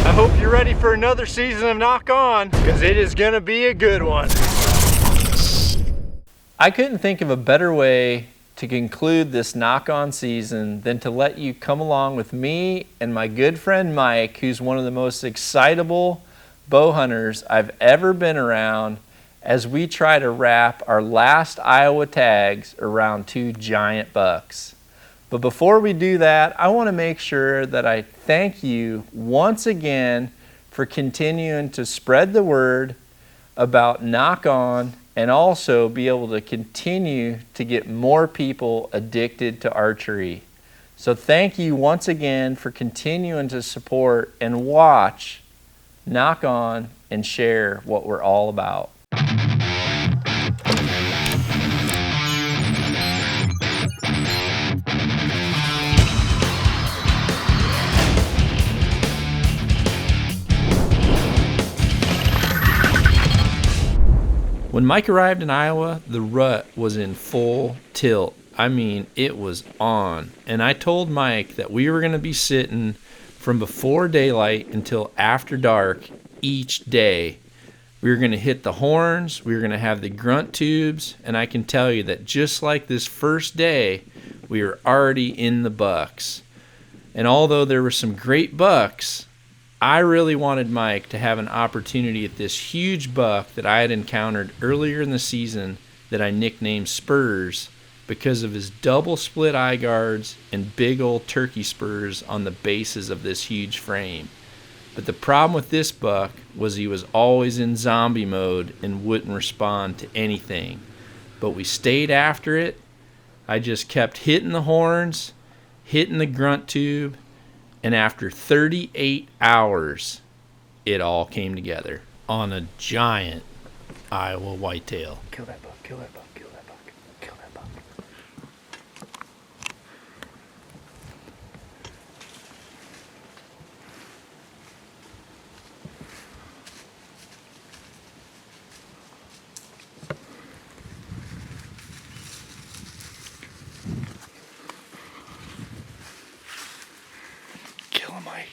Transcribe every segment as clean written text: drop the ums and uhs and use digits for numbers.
I hope you're ready for another season of Nock On, because it is gonna be a good one. I couldn't think of a better way to conclude this Nock On season than to let you come along with me and my good friend Mike, who's one of the most excitable bow hunters I've ever been around, as we try to wrap our last Iowa tags around 2 giant bucks. But before we do that, I want to make sure that I thank you once again for continuing to spread the word about Nock On, and also be able to continue to get more people addicted to archery. So thank you once again for continuing to support and watch Nock On and share what we're all about. When Mike arrived in Iowa, the rut was in full tilt. I mean, it was on. And I told Mike that we were going to be sitting from before daylight until after dark each day. We were going to hit the horns, we were going to have the grunt tubes, and I can tell you that just like this first day, we were already in the bucks. And although there were some great bucks, I really wanted Mike to have an opportunity at this huge buck that I had encountered earlier in the season that I nicknamed Spurs because of his double split eye guards and big old turkey spurs on the bases of this huge frame. But the problem with this buck was he was always in zombie mode and wouldn't respond to anything. But we stayed after it. I just kept hitting the horns, hitting the grunt tube, and after 38 hours, it all came together on a giant Iowa whitetail. Kill that buck, kill that buck, kill that buck, kill that buck. Kill him, Mike.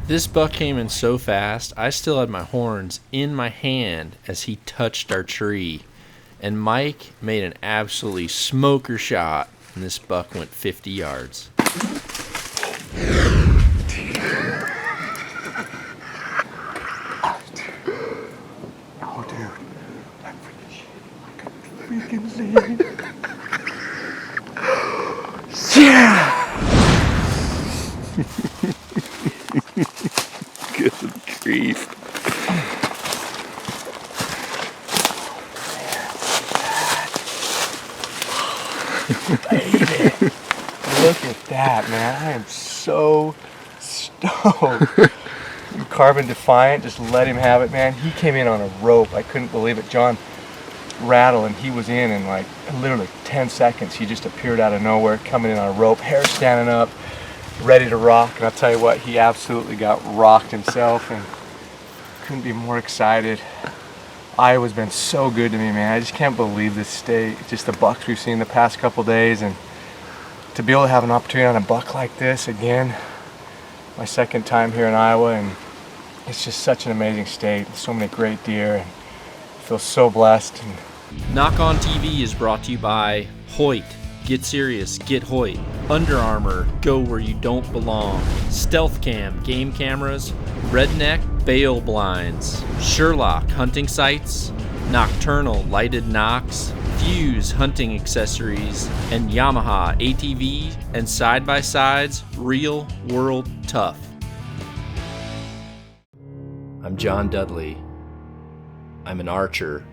This buck came in so fast, I still had my horns in my hand as he touched our tree. And Mike made an absolutely smoker shot, and this buck went 50 yards. Oh, dude. I'm freaking see it. Yeah! Good grief. Baby. Look at that, man. I am so stoked. Carbon Defiant, just let him have it, man. He came in on a rope. I couldn't believe it. John rattled and he was in like literally 10 seconds. He just appeared out of nowhere, coming in on a rope, hair standing up, ready to rock. And I'll tell you what, he absolutely got rocked himself and couldn't be more excited. Iowa's been so good to me, man. I just can't believe this state, just the bucks we've seen the past couple days, and to be able to have an opportunity on a buck like this again, my second time here in Iowa, and it's just such an amazing state. So many great deer, and I feel so blessed. And Nock on TV is brought to you by Hoyt. Get serious, get Hoyt. Under Armour, go where you don't belong. Stealth Cam, game cameras. Redneck, bail blinds. Sherlock, hunting sights. Nocturnal, lighted Nocks. Fuse, hunting accessories. And Yamaha, ATV and side-by-sides, real world tough. I'm John Dudley. I'm an archer.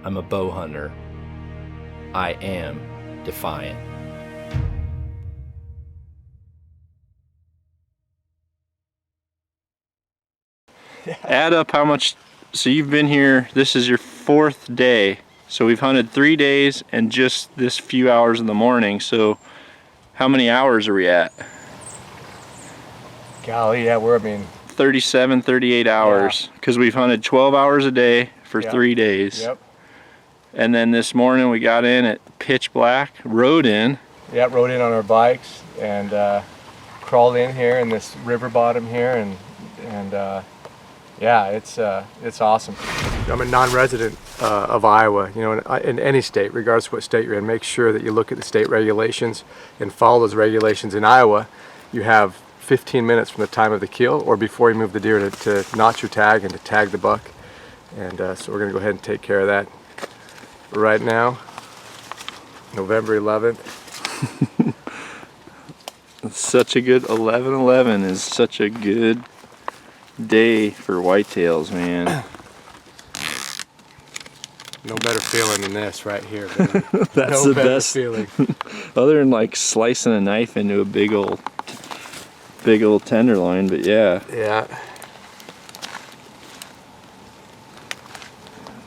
I'm a bow hunter. I am Defying. Add up how much, so you've been here, this is your 4th day. So we've hunted 3 days and just this few hours in the morning. So how many hours are we at? golly, yeah, we're, 37, 38 hours. Because we've hunted 12 hours a day for 3 days. Yep. And then this morning we got in at pitch black, rode in. Yeah, rode in on our bikes and crawled in here in this river bottom here, and yeah, it's awesome. I'm a non-resident of Iowa. You know, in any state, regardless of what state you're in, make sure that you look at the state regulations and follow those regulations. In Iowa, you have 15 minutes from the time of the kill or before you move the deer to notch your tag and to tag the buck. And so we're going to go ahead and take care of that right now, November 11th. It's such a good 11/11 is such a good day for whitetails, man. No better feeling than this right here, baby. That's no the best feeling. Other than like slicing a knife into a big old tenderloin, but yeah. Yeah.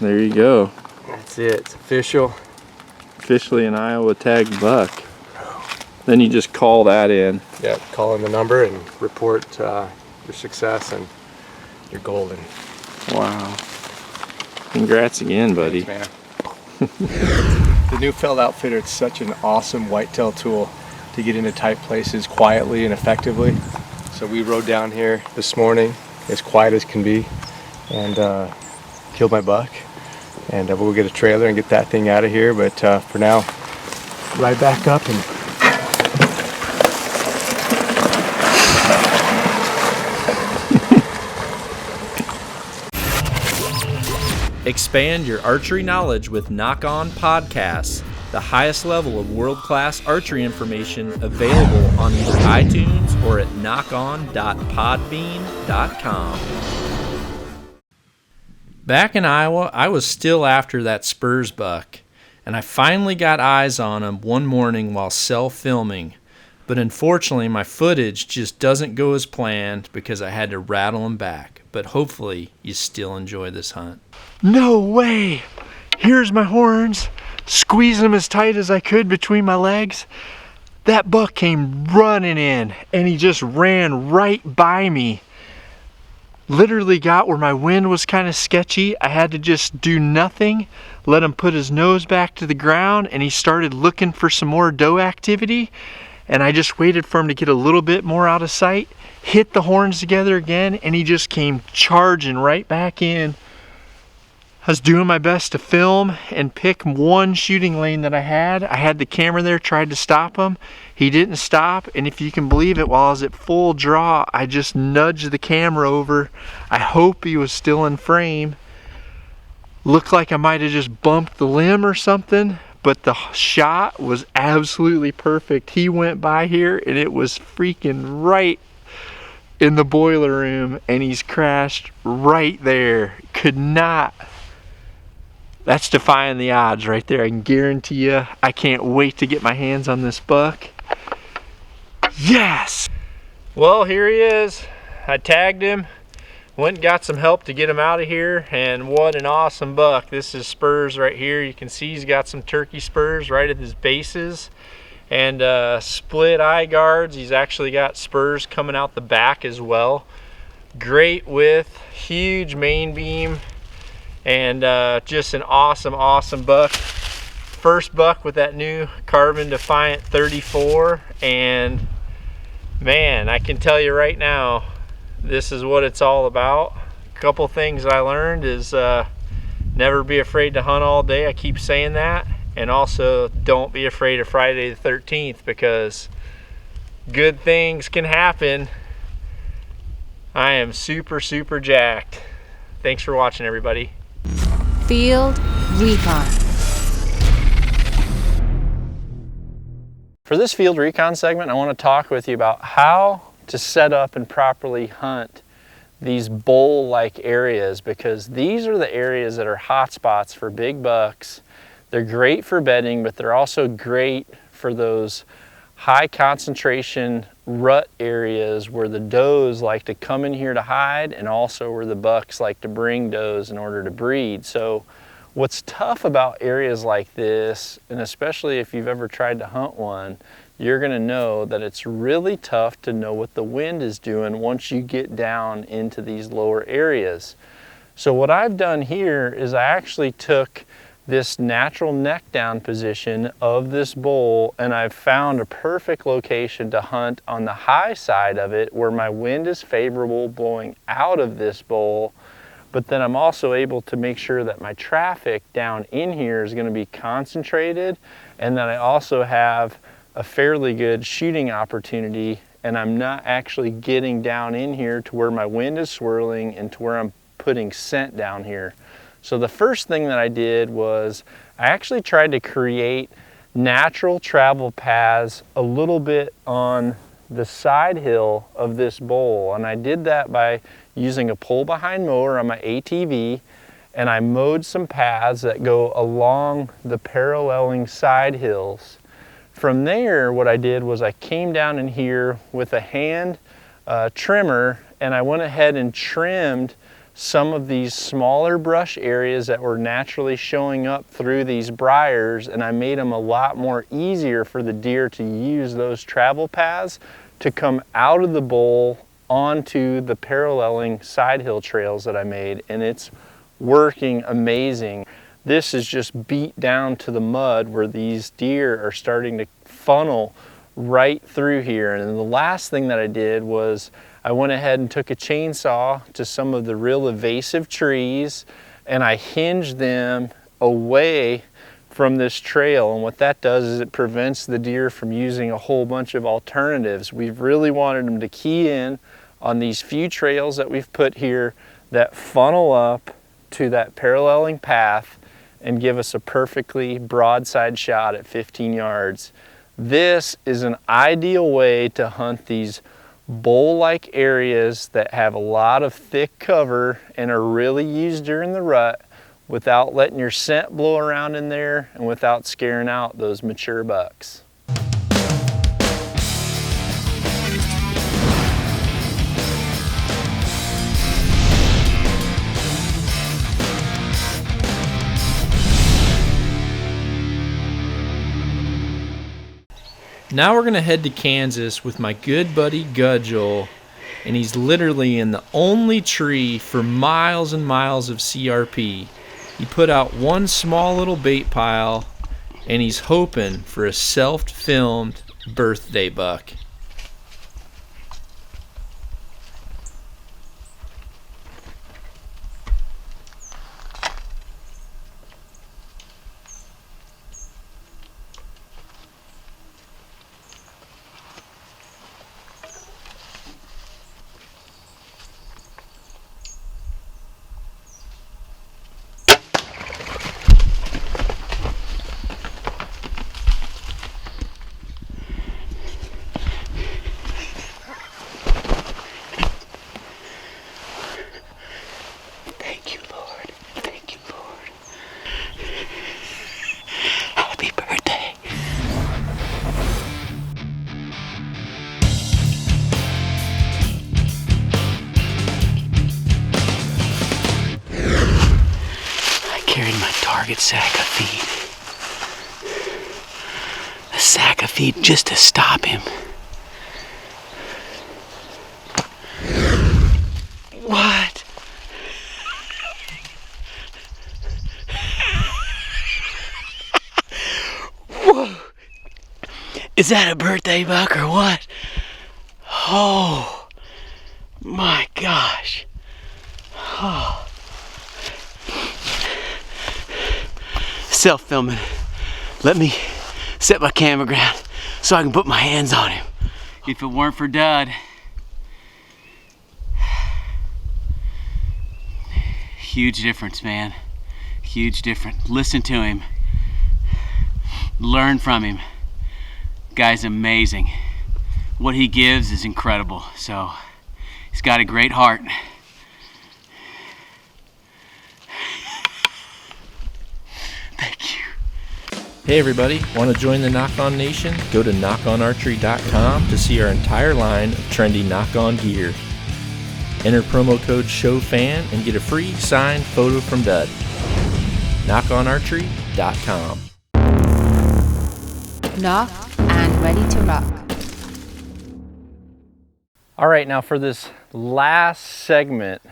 There you go. That's it. It's official. Officially an Iowa tagged buck. Then you just call that in. Yeah, call in the number and report your success, and you're golden. Wow. Congrats again, buddy. Thanks, man. The new Feld Outfitter, it's such an awesome whitetail tool to get into tight places quietly and effectively. So we rode down here this morning as quiet as can be and killed my buck. And we'll get a trailer and get that thing out of here. But for now, ride back up and expand your archery knowledge with Nock On Podcasts, the highest level of world-class archery information available on either iTunes or at knockon.podbean.com. Back in Iowa, I was still after that Spurs buck, and I finally got eyes on him one morning while self-filming. But unfortunately, my footage just doesn't go as planned because I had to rattle him back. But hopefully, you still enjoy this hunt. No way! Here's my horns, squeezing them as tight as I could between my legs. That buck came running in, and he just ran right by me. Literally got where my wind was kind of sketchy. I had to just do nothing, let him put his nose back to the ground, and he started looking for some more doe activity. And I just waited for him to get a little bit more out of sight, hit the horns together again, and he just came charging right back in. I was doing my best to film and pick one shooting lane that I had. I had the camera there, tried to stop him. He didn't stop, and if you can believe it, while I was at full draw, I just nudged the camera over. I hope he was still in frame. Looked like I might have just bumped the limb or something, but the shot was absolutely perfect. He went by here, and it was freaking right in the boiler room, and he's crashed right there. Could not. That's defying the odds right there. I can guarantee you. I can't wait to get my hands on this buck. Yes! Well, here he is. I tagged him. Went and got some help to get him out of here, and what an awesome buck. This is spurs right here. You can see he's got some turkey spurs right at his bases and split eye guards. He's actually got spurs coming out the back as well. Great width, huge main beam, and just an awesome buck. first buck with that new Carbon Defiant 34, and man, I can tell you right now, this is what it's all about. A couple things I learned is never be afraid to hunt all day. I keep saying that. And also, don't be afraid of Friday the 13th, because good things can happen. I am super, super jacked. Thanks for watching, everybody. Field Recon. For this field recon segment, I want to talk with you about how to set up and properly hunt these bowl-like areas, because these are the areas that are hot spots for big bucks. They're great for bedding, but they're also great for those high concentration rut areas where the does like to come in here to hide, and also where the bucks like to bring does in order to breed. So what's tough about areas like this, and especially if you've ever tried to hunt one, you're gonna know that it's really tough to know what the wind is doing once you get down into these lower areas. So what I've done here is I actually took this natural neck down position of this bowl, and I've found a perfect location to hunt on the high side of it where my wind is favorable blowing out of this bowl, but then I'm also able to make sure that my traffic down in here is going to be concentrated, and that I also have a fairly good shooting opportunity, and I'm not actually getting down in here to where my wind is swirling and to where I'm putting scent down here. So the first thing that I did was I actually tried to create natural travel paths a little bit on the side hill of this bowl, and I did that by using a pull behind mower on my ATV, and I mowed some paths that go along the paralleling side hills. From there, what I did was I came down in here with a hand trimmer, and I went ahead and trimmed some of these smaller brush areas that were naturally showing up through these briars, and I made them a lot more easier for the deer to use those travel paths to come out of the bowl onto the paralleling side hill trails that I made, and it's working amazing. This is just beat down to the mud where these deer are starting to funnel right through here. And then the last thing that I did was I went ahead and took a chainsaw to some of the real invasive trees, and I hinged them away from this trail. And what that does is it prevents the deer from using a whole bunch of alternatives. We've really wanted them to key in on these few trails that we've put here that funnel up to that paralleling path and give us a perfectly broadside shot at 15 yards. This is an ideal way to hunt these bowl-like areas that have a lot of thick cover and are really used during the rut without letting your scent blow around in there and without scaring out those mature bucks. Now we're gonna head to Kansas with my good buddy Gudgel, and he's literally in the only tree for miles and miles of CRP. He put out one small little bait pile, and he's hoping for a self-filmed birthday buck. Sack of feed. A sack of feed just to stop him. What? Is that a birthday buck or what? Oh my gosh. Oh. Self-filming. Let me set my camera ground so I can put my hands on him. If it weren't for Dud, huge difference, man. Huge difference. Listen to him. Learn from him. Guy's amazing. What he gives is incredible. So he's got a great heart. Thank you. Hey everybody, want to join the Nock On Nation? Go to knockonarchery.com to see our entire line of trendy Nock On gear. Enter promo code SHOWFAN and get a free signed photo from Dud. knockonarchery.com. Nock and ready to rock. All right, now for this last segment,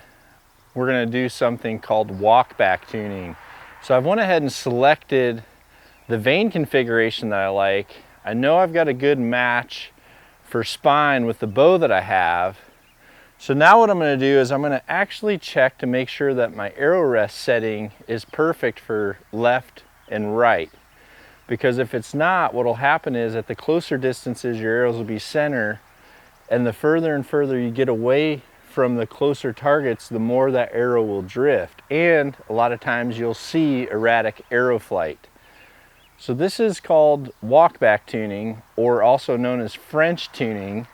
we're going to do something called walk back tuning. So I've went ahead and selected the vane configuration that I like. I know I've got a good match for spine with the bow that I have. So now what I'm going to do is I'm going to actually check to make sure that my arrow rest setting is perfect for left and right. Because if it's not, what will happen is at the closer distances your arrows will be center, and the further and further you get away from the closer targets, the more that arrow will drift. And a lot of times you'll see erratic arrow flight. So this is called walk back tuning, or also known as French tuning.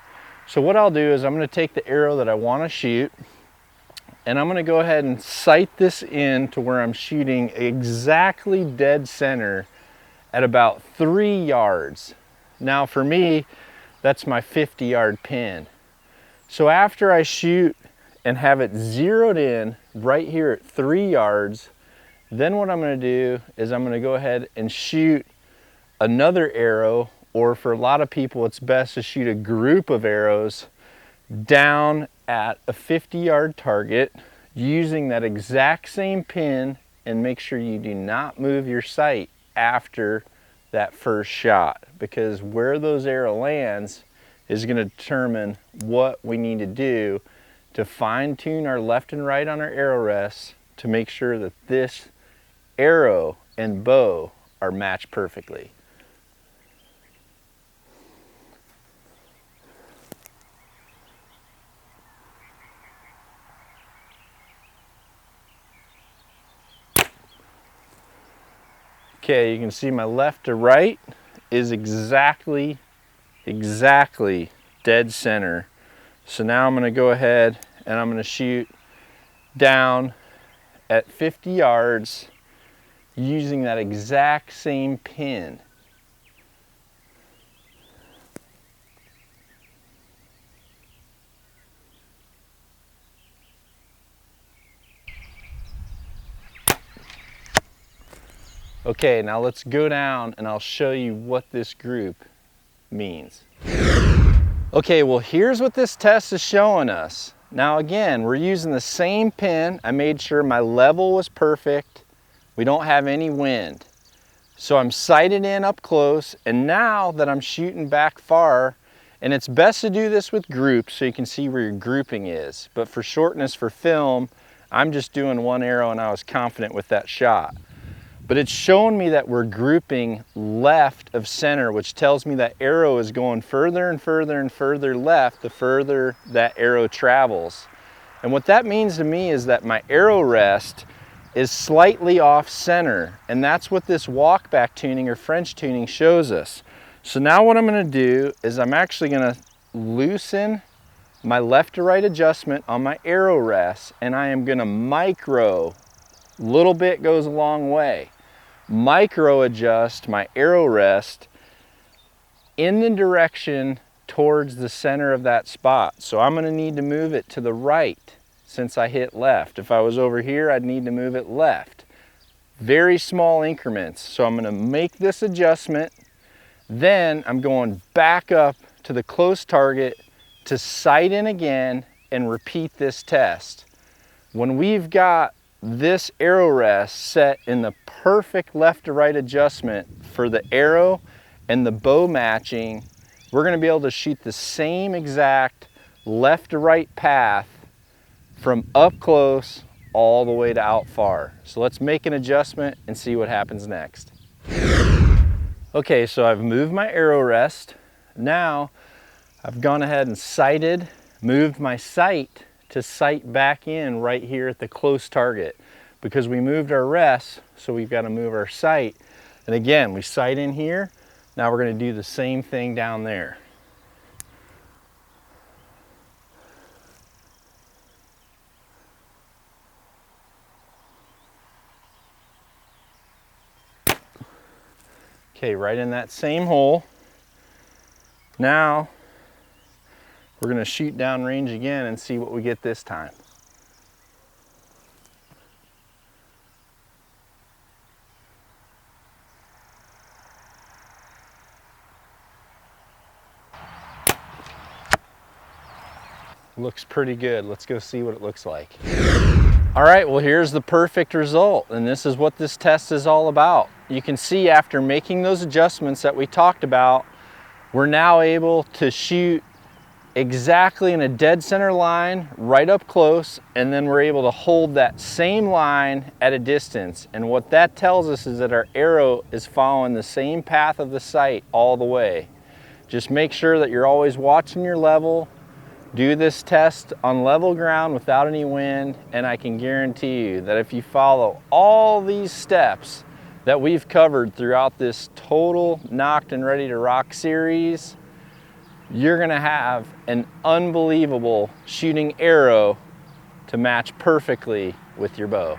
So what I'll do is I'm going to take the arrow that I want to shoot, and I'm going to go ahead and sight this in to where I'm shooting exactly dead center at about 3 yards. Now for me, that's my 50-yard pin. So after I shoot and have it zeroed in right here at 3 yards, then what I'm going to do is I'm going to go ahead and shoot another arrow, or for a lot of people it's best to shoot a group of arrows down at a 50-yard target using that exact same pin, and make sure you do not move your sight after that first shot, because where those arrow lands is going to determine what we need to do to fine tune our left and right on our arrow rests to make sure that this arrow and bow are matched perfectly. Okay, you can see my left to right is exactly dead center. So now I'm going to go ahead and I'm going to shoot down at 50 yards using that exact same pin. Okay, now let's go down and I'll show you what this group means. Okay, well here's what this test is showing us. Now again, we're using the same pin. I made sure my level was perfect. We don't have any wind. So I'm sighted in up close, and now that I'm shooting back far, and it's best to do this with groups so you can see where your grouping is. But for shortness for film, I'm just doing one arrow and I was confident with that shot. But it's showing me that we're grouping left of center, which tells me that arrow is going further and further and further left the further that arrow travels. And what that means to me is that my arrow rest is slightly off center, and that's what this walk back tuning or French tuning shows us. So now what I'm going to do is I'm actually going to loosen my left to right adjustment on my arrow rest, and I am going to micro, little bit goes a long way, micro adjust my arrow rest in the direction towards the center of that spot. So I'm going to need to move it to the right since I hit left. If I was over here, I'd need to move it left. Very small increments. So I'm going to make this adjustment. Then I'm going back up to the close target to sight in again and repeat this test. When we've got this arrow rest set in the perfect left to right adjustment for the arrow and the bow matching we're gonna be able to shoot the same exact left to right path from up close all the way to out far. So let's make an adjustment and see what happens next. Okay, so I've moved my arrow rest. Now I've gone ahead and sighted, moved my sight to sight back in right here at the close target, because we moved our rest, so we've got to move our sight. And again, we sight in here. Now we're going to do the same thing down there. Okay, right in that same hole. Now we're going to shoot down range again and see what we get this time. Looks pretty good. Let's go see what it looks like. All right, well, here's the perfect result, and this is what this test is all about. You can see after making those adjustments that we talked about, we're now able to shoot exactly in a dead center line right up close, and then we're able to hold that same line at a distance. And what that tells us is that our arrow is following the same path of the sight all the way. Just make sure that you're always watching your level. Do this test on level ground without any wind, and I can guarantee you that if you follow all these steps that we've covered throughout this total Nocked and Ready to Rock series, you're gonna have an unbelievable shooting arrow to match perfectly with your bow.